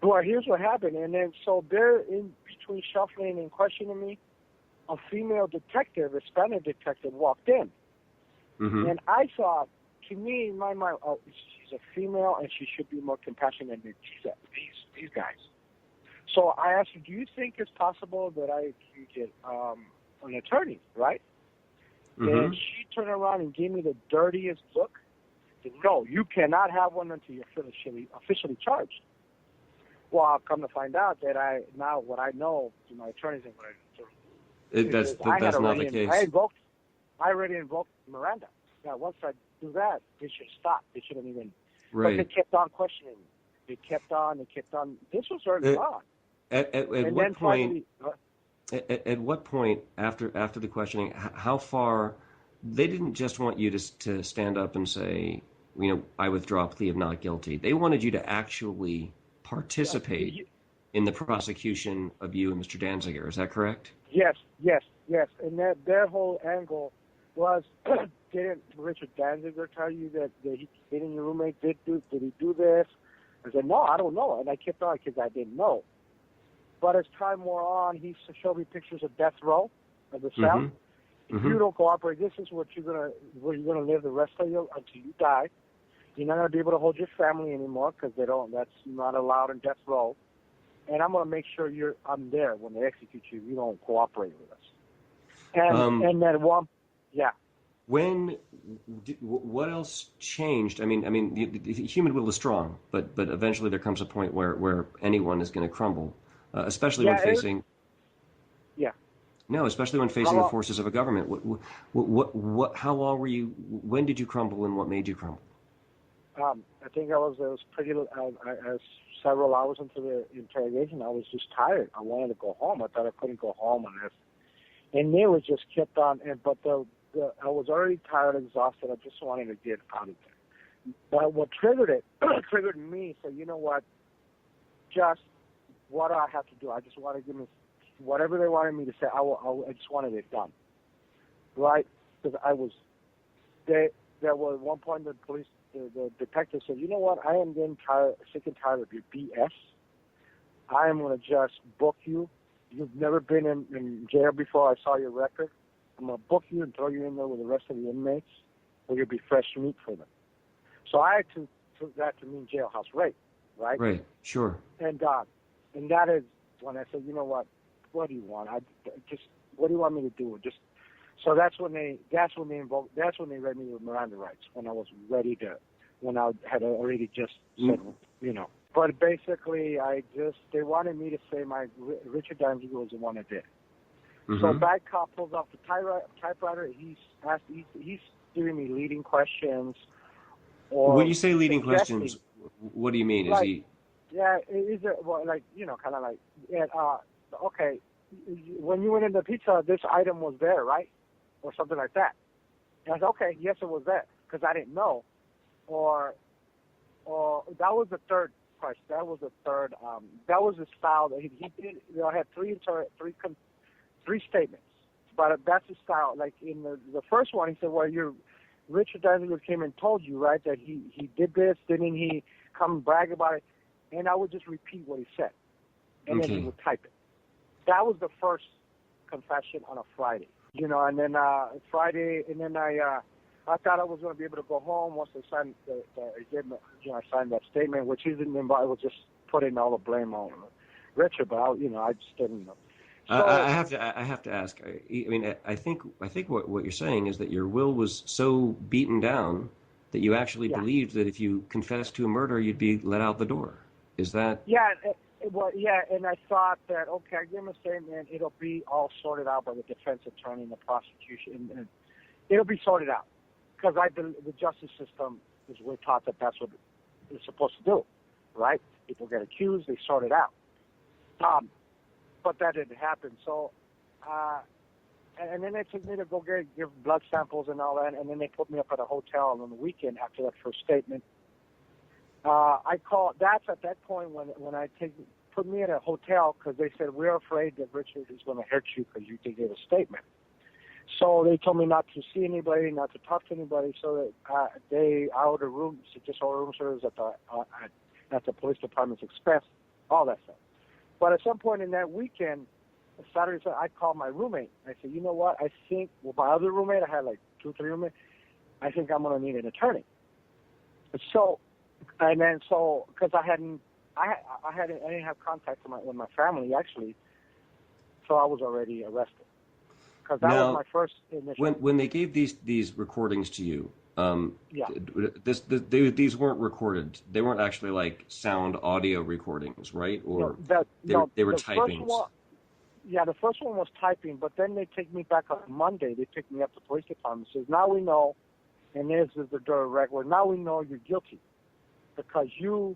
Well, here's what happened, and then so they're in between shuffling and questioning me. A female detective, a Spanish detective, walked in, and I thought, to me, in my mind, oh, she's a female and she should be more compassionate than these guys. So I asked her, "Do you think it's possible that I can get an attorney?" Right? And she turned around and gave me the dirtiest look. said, no, you cannot have one until you're officially charged. Well, I'll come to find out that what I know to my attorneys and what That's not the case. I already invoked Miranda. Now, once I do that, they should stop. They shouldn't even. Right. But they kept on questioning me. They kept on. This was early on. At what point after the questioning, how far? They didn't just want you to stand up and say, I withdraw a plea of not guilty. They wanted you to actually participate in the prosecution of you and Mr. Danziger. Is that correct? Yes. And their whole angle was, didn't Richard Danziger tell you that he and your roommate did he do this? I said, no, I don't know. And I kept on because I didn't know. But as time wore on, he showed me pictures of death row of the cell. Mm-hmm. If you don't cooperate, this is where you're gonna live the rest of your until you die. You're not gonna be able to hold your family anymore because that's not allowed in death row. And I'm gonna make sure I'm there when they execute you. You don't cooperate with us. And then what else changed? I mean, the human will is strong, but eventually there comes a point where anyone is going to crumble, especially when facing. No, especially when facing the forces of a government. How long were you? When did you crumble, and what made you crumble? I think I was pretty. Several hours into the interrogation, I was just tired. I wanted to go home. I thought I couldn't go home unless. And they was just kept on. But I was already tired, exhausted. I just wanted to get out of there. But what triggered me. So you know what? Just what do I have to do? I just want to give me whatever they wanted me to say. I just wanted it done, right? Because there was one point the detective said, you know what? I am getting sick and tired of your BS. I am going to just book you. You've never been in jail before. I saw your record. I'm going to book you and throw you in there with the rest of the inmates, or you'll be fresh meat for them. So I took that to mean jailhouse rape, right? Right, sure. And that is when I said, you know what? What do you want? What do you want me to do? So that's when they read me with Miranda rights. When I had already just said, But basically, they wanted me to say Richard Danziger was the one that did it. Mm-hmm. So bad cop pulls off the typewriter. He's giving me leading questions. Or when you say leading questions, what do you mean? Like, is he? Yeah, is it kind of like okay. When you went into pizza, this item was there, right? Or something like that. And I said, okay, yes, it was there, because I didn't know. Or that was the third question. That was the third. That was the style that he did. I had three statements, but that's the style. Like in the first one, he said, "Well, Richard Danziger came and told you, right, that he did this, didn't he? Come brag about it." And I would just repeat what he said, and then he would type it. That was the first confession on a Friday, and then Friday, and then I thought I was going to be able to go home once I signed I signed that statement, which isn't involved. I was just putting all the blame on Richard, but I just didn't know. So, I have to ask. I mean, I think what you're saying is that your will was so beaten down that you actually believed that if you confessed to a murder, you'd be let out the door. Is that? Yeah. And I thought that, okay, I give him a statement, it'll be all sorted out by the defense attorney and the prosecution, and it'll be sorted out. Because the justice system is we're taught that that's what it's supposed to do, right? People get accused, they sort it out. But that didn't happen. So, and then they took me to go give blood samples and all that, and then they put me up at a hotel on the weekend after that first statement. I called. That's at that point when put me in a hotel because they said we're afraid that Richard is going to hurt you because you did give a statement. So they told me not to see anybody, not to talk to anybody. So that they ordered room service at the police department's expense, all that stuff. But at some point in that weekend, Saturday, I called my roommate. I said, you know what? I think my other roommate, I had like 2-3 roommates. I think I'm going to need an attorney. So, because I didn't have contact with my family actually, so I was already arrested. Because that was my first initial. When they gave these recordings to you, These weren't recorded. They weren't actually like sound audio recordings, right? Or they were typings. The first one was typing, but then they take me back on Monday. They pick me up to the police department and says, now we know, and this is the direct word, now we know you're guilty because you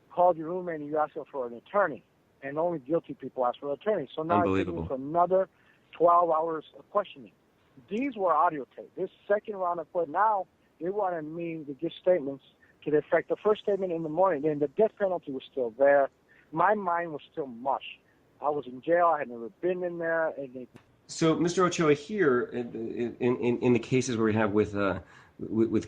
called your roommate and you asked him for an attorney, and only guilty people ask for an attorney. So now it's taking me for another 12 hours of questioning. These were audio tape. This second round of questioning, now they wanted me to give statements to the effect. The first statement in the morning, and the death penalty was still there. My mind was still mush. I was in jail. I had never been in there. So, Mr. Ochoa, here in the cases where we have with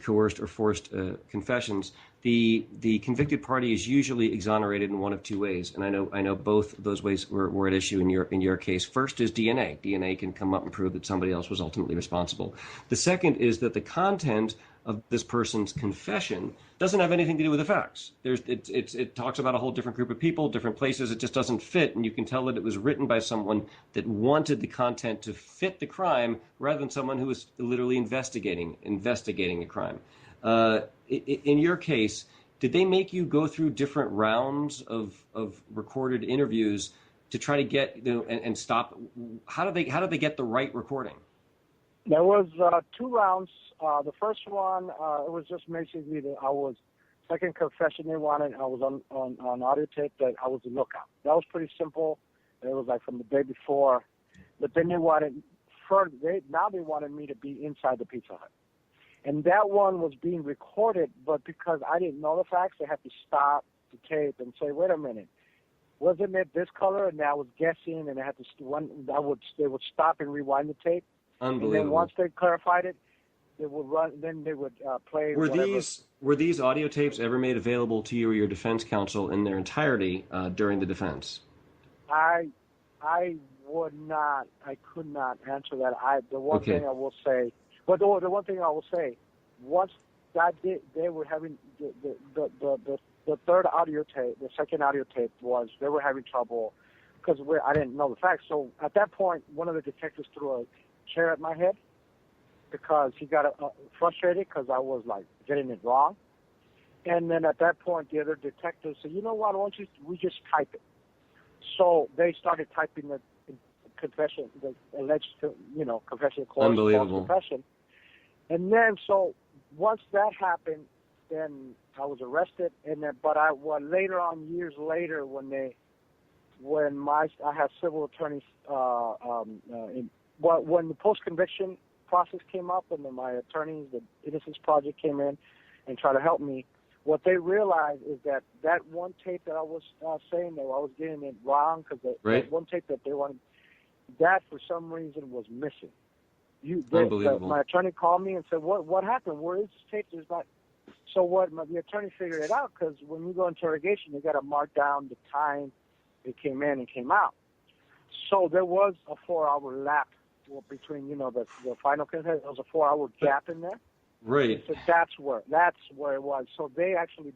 coerced or forced confessions, the convicted party is usually exonerated in one of two ways, and I know both of those ways were at issue in your case. First is DNA. DNA can come up and prove that somebody else was ultimately responsible. The second is that the content of this person's confession doesn't have anything to do with the facts. It talks about a whole different group of people, different places. It just doesn't fit, and you can tell that it was written by someone that wanted the content to fit the crime rather than someone who was literally investigating a crime. In your case, did they make you go through different rounds of recorded interviews to try to get and stop? How did they get the right recording? There was 2 rounds. The first one, it was just basically that I was, second confession they wanted, I was on audio tape that I was a lookout. That was pretty simple. It was like from the day before. But then they wanted now they wanted me to be inside the Pizza Hut. And that one was being recorded, but because I didn't know the facts, they had to stop the tape and say, wait a minute, wasn't it this color? And I was guessing, and they would stop and rewind the tape. Unbelievable. And then once they clarified it, they would run. Then they would play. Were these audio tapes ever made available to you or your defense counsel in their entirety during the defense? I would not. I could not answer that. The one thing I will say, once that they were having the third audio tape, the second audio tape was they were having trouble because I didn't know the facts. So at that point, one of the detectives threw a chair at my head because he got frustrated because I was like getting it wrong. And then at that point, the other detective said, you know what, why don't we just type it? So they started typing the confession, the alleged, confession, false confession. And then, so once that happened, then I was arrested. And then, later on, years later, when I had civil attorneys, when the post-conviction process came up, and then my attorneys, the Innocence Project, came in and tried to help me, what they realized is that one tape that I was saying that I was getting it wrong because that one tape that they wanted, that for some reason was missing. Unbelievable. My attorney called me and said, "What happened? Where is this tape? There's not." So the attorney figured it out because when you go interrogation, you got to mark down the time it came in and came out. So there was a 4-hour lap between the final confession. There was a 4-hour gap in there. Right. So that's where it was. So they actually.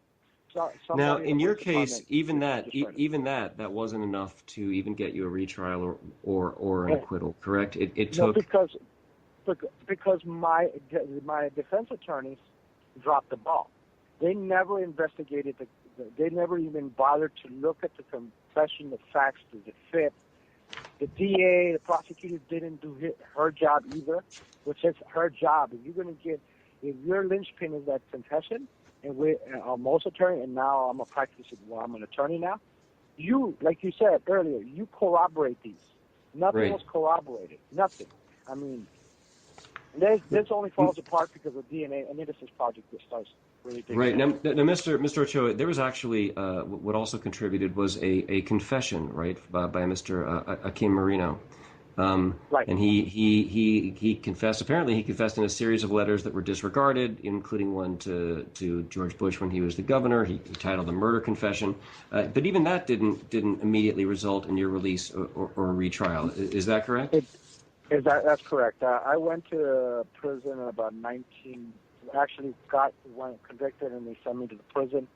Now, in your case, even that wasn't enough to even get you a retrial or an acquittal, correct? It took. No, because my defense attorneys dropped the ball. They never investigated they never even bothered to look at the confession, the facts, does it fit? The DA, the prosecutor didn't do her job either, which is her job. If your linchpin is that confession, and I'm also attorney, and now I'm I'm an attorney now. You, like you said earlier, you corroborate these. Nothing was corroborated. Nothing. I mean, this only falls apart because of DNA, and Innocence Project just starts really digging. Right. Now, Mr. Ochoa, there was actually what also contributed was a confession, right, by Mr. Akim Marino. Right. And he confessed. Apparently, he confessed in a series of letters that were disregarded, including one to George Bush when he was the governor. He titled a murder confession, but even that didn't immediately result in your release or a retrial. Is that correct? That's correct. I went to prison about 19. Actually, went convicted, and they sent me to the prison.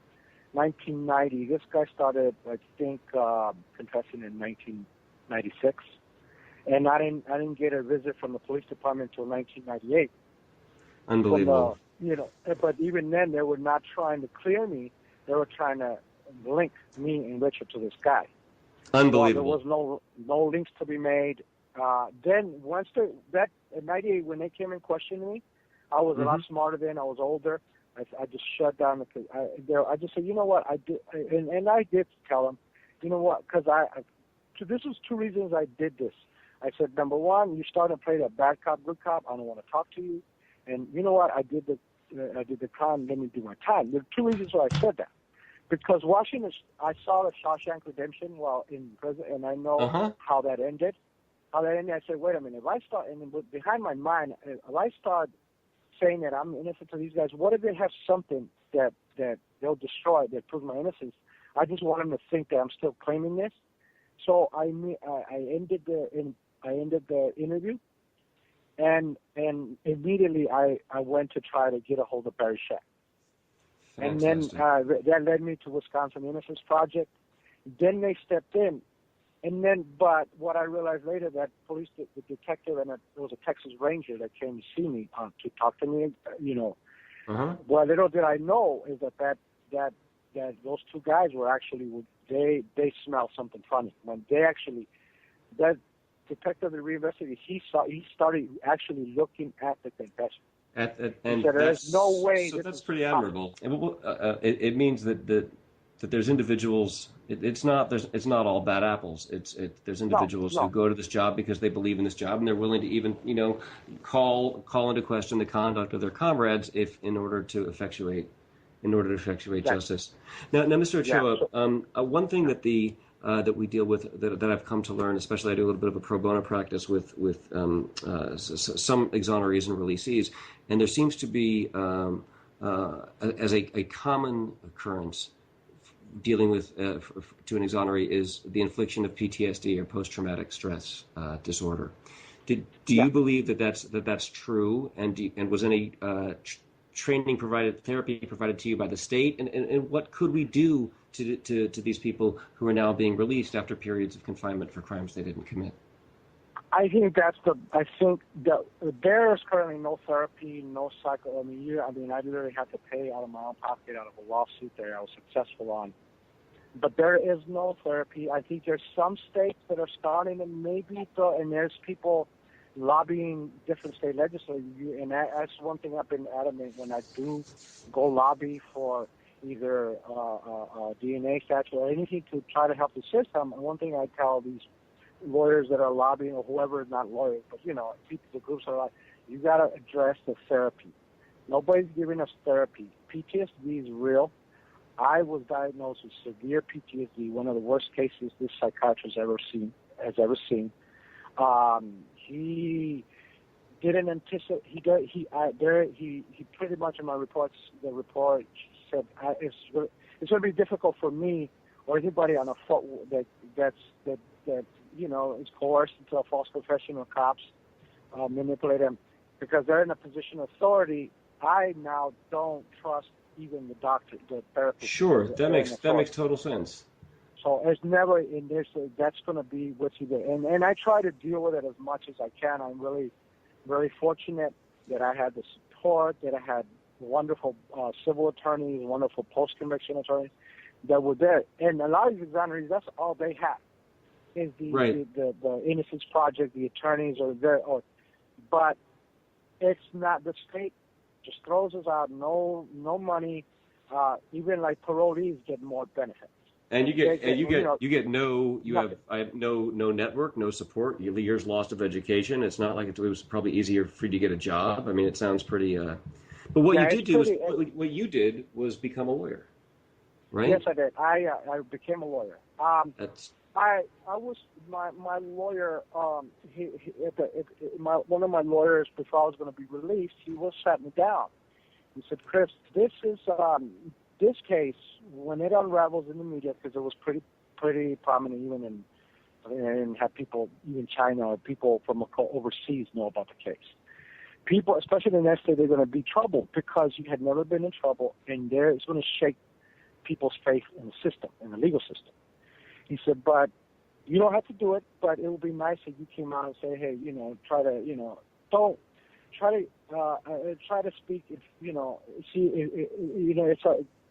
1990. This guy started, I think, confessing in 1996. And I didn't get a visit from the police department until 1998. Unbelievable. but even then they were not trying to clear me. They were trying to link me and Richard to this guy. Unbelievable. There was no links to be made. Then once that in '98 when they came and questioned me, I was a lot smarter then. I was older. I just shut down because I just said, you know what, I did, and I did tell them, you know what, because this was two reasons I did this. I said, number one, you started to play that bad cop, good cop. I don't want to talk to you, and you know what, I did the crime. Let me do my time. There are two reasons why I said that. Because Washington, I saw the Shawshank Redemption while in prison, and I know how that ended. I said, wait a minute, if I start, and behind my mind, if I start saying that I'm innocent to these guys, what if they have something that they'll destroy that proves my innocence? I just want them to think that I'm still claiming this. So I ended the interview, and immediately I went to try to get a hold of Barry Scheck. And then that led me to Wisconsin Innocence Project. Then they stepped in. But what I realized later, that the detective, and it was a Texas Ranger that came to see me to talk to me, Well, little did I know is that those two guys were actually, they smelled something funny. When they actually, that detective that reinvestigated, he started actually looking at the confession. And said, there's no way. So that's pretty admirable. It means that there's individuals. It's not all bad apples. There's individuals who go to this job because they believe in this job, and they're willing to even call into question the conduct of their comrades in order to effectuate justice. Now, Mr. Ochoa, one thing that that we deal with, that I've come to learn, especially I do a little bit of a pro bono practice with some exonerees and releasees, and there seems to be, as a common occurrence dealing with to an exoneree, is the infliction of PTSD or post-traumatic stress disorder. Do you believe that that's true, and was any training therapy provided to you by the state, and what could we do to these people who are now being released after periods of confinement for crimes they didn't commit? I think there is currently no therapy, no psycho. I literally had to pay out of my own pocket out of a lawsuit there I was successful on. But there is no therapy. I think there's some states that are starting, and and there's people lobbying different state legislators, and that's one thing I've been adamant when I do go lobby for either DNA statute or anything to try to help the system. And one thing I tell these lawyers that are lobbying, or whoever is not lawyers, but people, the groups are like, you got to address the therapy. Nobody's giving us therapy. PTSD is real. I was diagnosed with severe PTSD, one of the worst cases this psychiatrist has ever seen. He didn't anticipate. He pretty much in my reports. The report said it's going to be difficult for me or anybody on a foot that is coerced into a false confession, or cops manipulate them because they're in a position of authority. I now don't trust even the doctor, the therapist. Sure, that makes total sense. So there's never in this. That's going to be what's either, and I try to deal with it as much as I can. I'm really, very fortunate that I had the support, that I had wonderful civil attorneys, wonderful post-conviction attorneys that were there. And a lot of these exonerees, that's all they have is the Innocence Project. The attorneys are there, but it's not the state. Just throws us out, no money. Even like parolees get more benefits. And you have no network, no support. Years lost of education. It's not like it was probably easier for you to get a job. I mean, it sounds pretty. But what you did was become a lawyer, right? Yes, I did. I became a lawyer. I was my lawyer. One of my lawyers, before I was going to be released, he sat me down. He said, "Chris, this case, when it unravels in the media, because it was pretty prominent, even and have people, even China or people from overseas know about the case. People, especially in the United States, they're going to be troubled because you had never been in trouble, and it's going to shake people's faith in the system, in the legal system." He said, "But you don't have to do it, but it would be nice if you came out and say, hey, try to, don't." try to speak.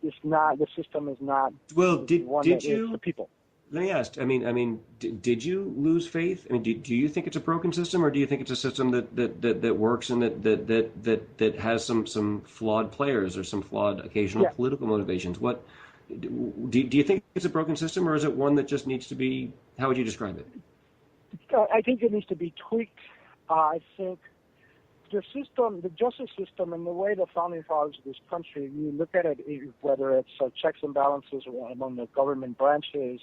It's not, the system is not. Well, did you? The people. Let me ask. Did you lose faith? I mean, do you think it's a broken system, or do you think it's a system that works and that has some flawed players or some flawed occasional political motivations? What do you think it's a broken system, or is it one that just needs to be? How would you describe it? I think it needs to be tweaked. I think the system, the justice system, and the way the founding fathers of this country, you look at it, whether it's checks and balances among the government branches,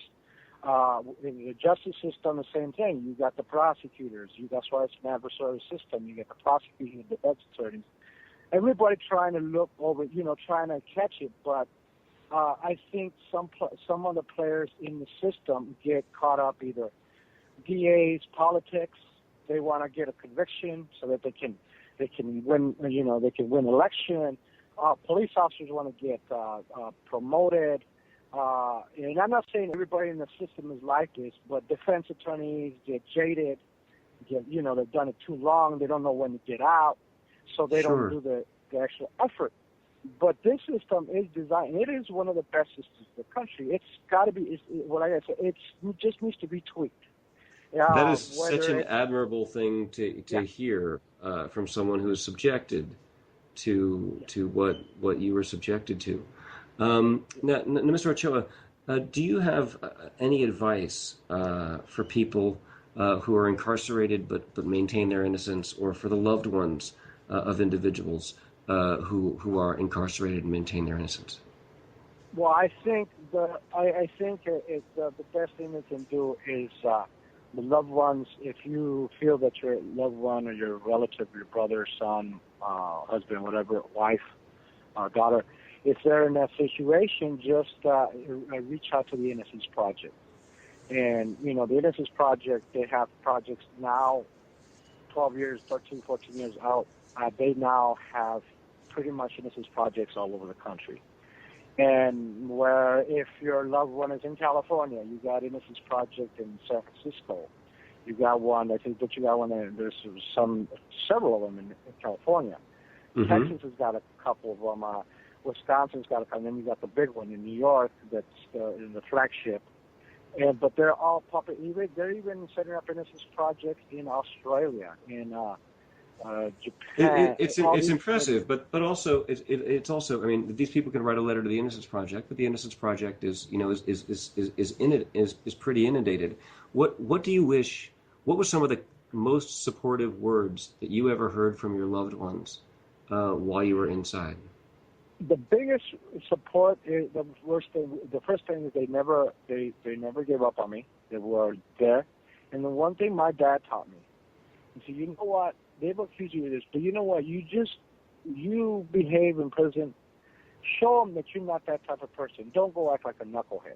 in the justice system, the same thing. You got the prosecutors. That's why it's an adversarial system. You get the prosecutors, the defense attorneys. Everybody trying to look over, trying to catch it. But I think some of the players in the system get caught up, either DAs, politics. They want to get a conviction so that they can win. They can win election. Police officers want to get promoted. And I'm not saying everybody in the system is like this, but defense attorneys get jaded. They've done it too long. They don't know when to get out, so they don't do the actual effort. But this system is designed. It is one of the best systems in the country. It's got to be. It just needs to be tweaked. That is such an admirable thing to hear from someone who is subjected to what you were subjected to. Now, Mr. Ochoa, do you have any advice for people who are incarcerated but maintain their innocence, or for the loved ones of individuals who are incarcerated and maintain their innocence? Well, I think the best thing they can do is the loved ones. If you feel that your loved one or your relative, your brother, son, husband, whatever, wife, daughter, if they're in that situation, just reach out to the Innocence Project. And, the Innocence Project, they have projects now, 12 years, 13, 14 years out. They now have pretty much Innocence Projects all over the country. And where if your loved one is in California, you got Innocence Project in San Francisco. You got one, I think that you got one, there's several of them in California. Mm-hmm. Texas has got a couple of them. Wisconsin's got a couple, and then you got the big one in New York that's in the flagship. But they're all puppet. They're even setting up Innocence Projects in Australia, in Japan. It's impressive, but also it's also. I mean, these people can write a letter to the Innocence Project, but the Innocence Project is pretty inundated. What do you wish? What were some of the most supportive words that you ever heard from your loved ones while you were inside? The biggest support is the first thing is they never gave up on me. They were there, and the one thing my dad taught me, he said, you know what? They've accused you of this, but you know what? You behave in prison. Show them that you're not that type of person. Don't go act like a knucklehead.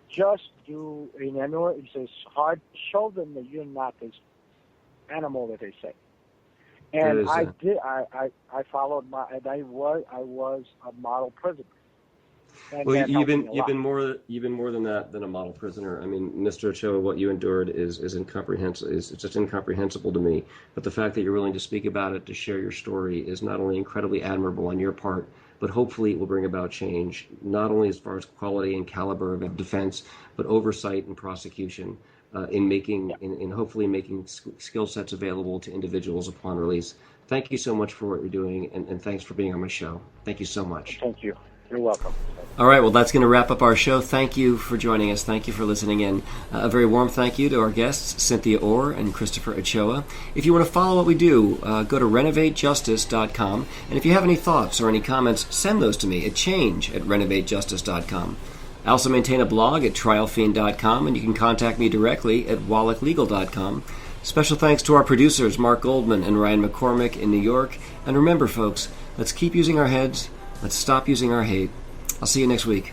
Just do. And I know he says hard. Show them that you're not this animal that they say. And I did. I followed my. And I was a model prisoner. And well, you've been more than that, than a model prisoner. I mean, Mr. Ochoa, what you endured is incomprehensible. It's just incomprehensible to me. But the fact that you're willing to speak about it, to share your story, is not only incredibly admirable on your part, but hopefully it will bring about change, not only as far as quality and caliber of defense, but oversight and prosecution in hopefully making skill sets available to individuals upon release. Thank you so much for what you're doing, and thanks for being on my show. Thank you so much. Thank you. You're welcome. All right, well, that's going to wrap up our show. Thank you for joining us. Thank you for listening in. A very warm thank you to our guests, Cynthia Orr and Christopher Ochoa. If you want to follow what we do, go to renovatejustice.com. And if you have any thoughts or any comments, send those to me at change@renovatejustice.com. I also maintain a blog at trialfiend.com, and you can contact me directly at wallachlegal.com. Special thanks to our producers, Mark Goldman and Ryan McCormick in New York. And remember, folks, let's keep using our heads. Let's stop using our hate. I'll see you next week.